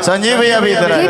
संजीव भैया भी इधर भाई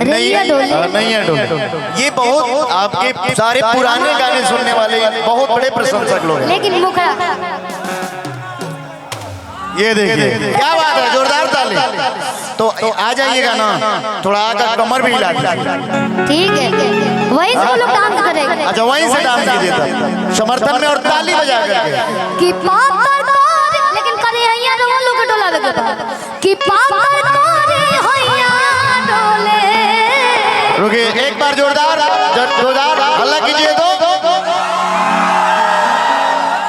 नहीं है डोले। ये बहुत आपके सारे पुराने गाने सुनने वाले बहुत बड़े प्रशंसक लोग हैं। लेकिन मुखड़ा ये देखिए क्या बात है, जोरदार ताली। तो आ जाइएगा ना, थोड़ा आकर कमर भी हिला दीजिए। ठीक है, वहीं से लोग डांस करेंगे। अच्छा वहीं से डांस कीजिए तब समर्थन में और ताली बजा करके कि पापर तोरे, लेकिन करे हैया रो लोग डोला लगे कि पापर तोरे हैया डोले। रुकिए एक बार जोरदार हल्ला कीजिए तो।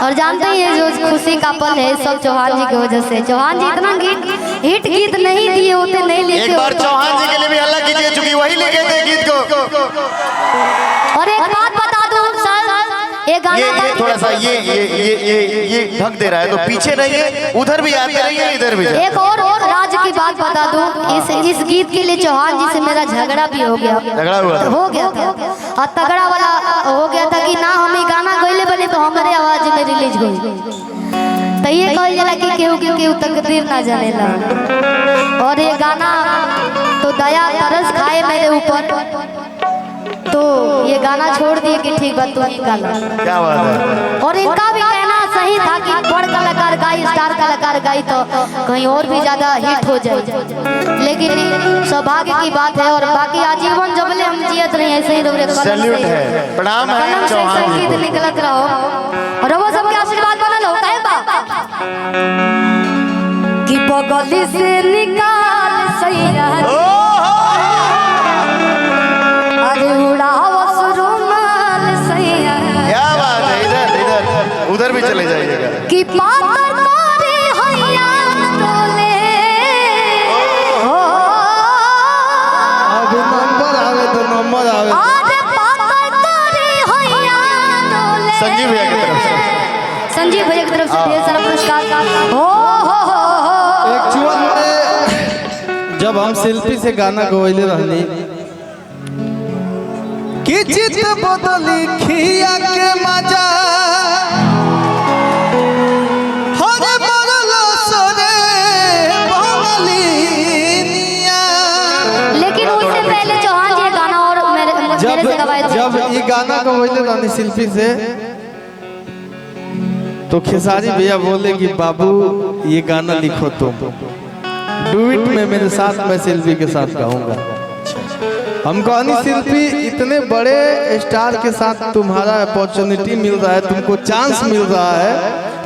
और जानते हैं जो खुशी का पल है सब चौहान जी की वजह से। चौहान जी इतना हिट गीत नहीं दिए होते, नहीं लिखे। एक बार चौहान जी के लिए भी हल्ला कीजिए, चूंकि वही लिखे थे गीत को। और एक बात बता दूं सर, ये थोड़ा सा ये ढक दे रहा है, तो पीछे रहिए, उधर भी आते रहिए, इधर भी। एक और राज की बात बता दूं, इस गीत के लिए चौहान जी से मेरा झगड़ा भी हो गया। झगड़ा हो गया था और तगड़ा वाला हो गया था कि ना हम ये गाना गईले बने तो हमारे आवाज में रिलीज हुई। तो ये कहल जाला कि केहू तकदीर ना जानेला। और ये गाना तो दया तरस खाए मेरे ऊपर, तो ये गाना छोड़ दिए कि ठीक बात तो ही गाना। क्या बात है। और इनका भी कहना सही था कि बड़ कलाकार गाई, स्टार कलाकार गाई तो कहीं और भी ज्यादा हिट हो जाए। लेकिन सौभाग्य की बात है, और बाकी आजीवन जबले हम जियत रहे ऐसे ही रहे। सैल्यूट है, प्रणाम है चौहान जी। गीत निकलत रहो और वो सबके आशीर्वाद बनल हो काहे बा कि बगली से निकाल सैया उधर भी चले जाइएगा कि पापर तोरे हैया डोले। अभी नंबर आवे तो नंबर आवे। अरे पापर तोरे हैया डोले। संजीव भैया की तरफ से, संजीव भैया की तरफ से ढेर सारा पुरस्कार। एक्चुअल में जब हम शिल्पी से गाना गवैले रहनी कि चित बदली खिया के मजा जब ये गाना को बोले रानी शिल्पी से, तो खेसारी भैया बोले कि बाबू ये गाना लिखो तुम डुइट में मेरे साथ, मैं शिल्पी के साथ गाऊंगा। हम कहनी शिल्पी इतने बड़े स्टार के साथ तुम्हारा अपॉर्चुनिटी मिल रहा है, तुमको चांस मिल रहा है,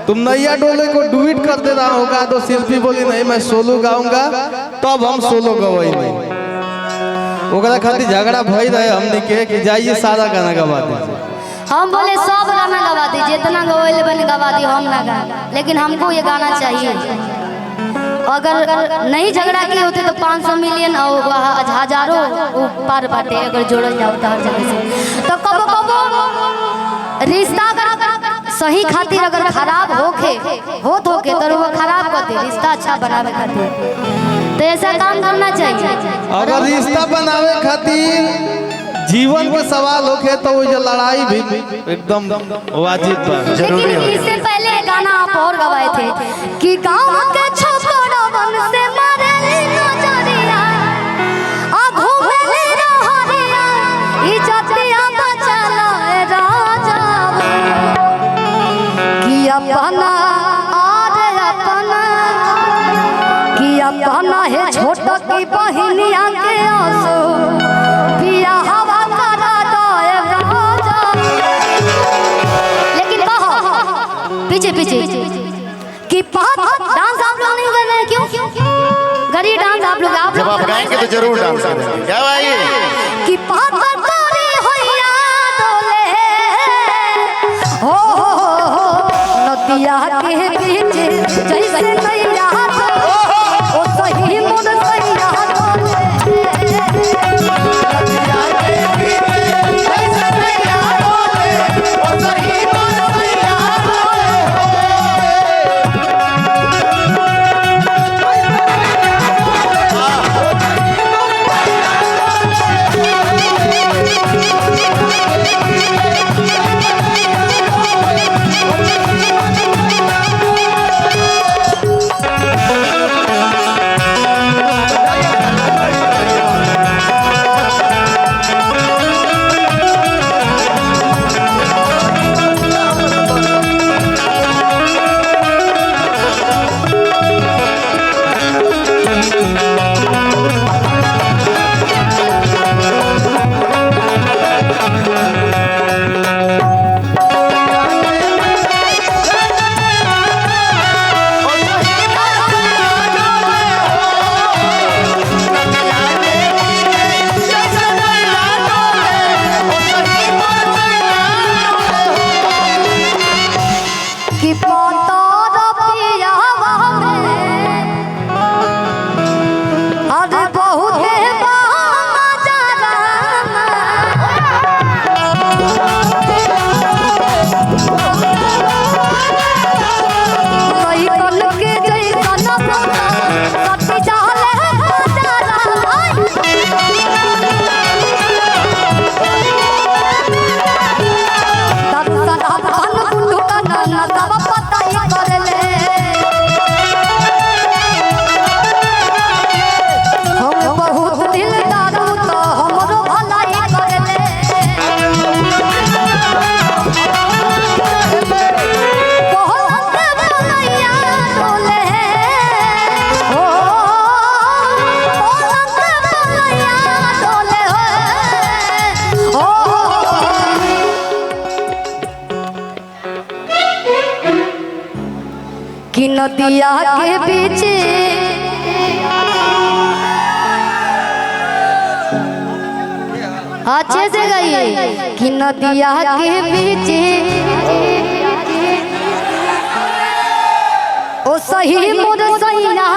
तुम नैया डोले को डुइट कर दे रहा होगा। तो शिल्पी बोली नहीं मैं सोलो गाऊंगा, तब हम सोलो गवाएंगे। ओकरा खातिर झगड़ा भई रहे हमने के कि जाइए सारा गाना गवा दीजिए। हम बोले सब गाना गवा दीजिए, जितना गवाइले बने गवा दी, हम ना गा, लेकिन हमको ये गाना चाहिए। अगर नहीं झगड़ा किए होते तो 500 मिलियन और हजारों पार बाटे अगर जोड़ल जाओ तो हर जगह से। तो कबो कबो रिश्ता सही खातिर अगर खराब होके तो वो खराब कर दे, रिश्ता अच्छा बनावे खातिर तो ऐसा काम करना चाहिए। अगर रिश्ता बनावे खातिर जीवन के सवाल होके तो वो लड़ाई भी एकदम वाजिब बा। लेकिन इससे पहले गाना आप और गवाए थे कि गाँव के छोकरा बन से मारे अपना है छोटा की बहनिया के आंसू पिया हवा करा दे राजा। लेकिन कहो पीछे पीछे कि डांस आप लोग नहीं कर रहे क्यों? गरीब डांस आप लोग जब आप गाएंगे तो जरूर डांस करेंगे। क्या भाई कि नदिया के बीच जैसे नैया ओ सही मोर सैया कि नदिया के बीच अच्छे से गाइए कि नदिया के बीच ओ सही मोर सैया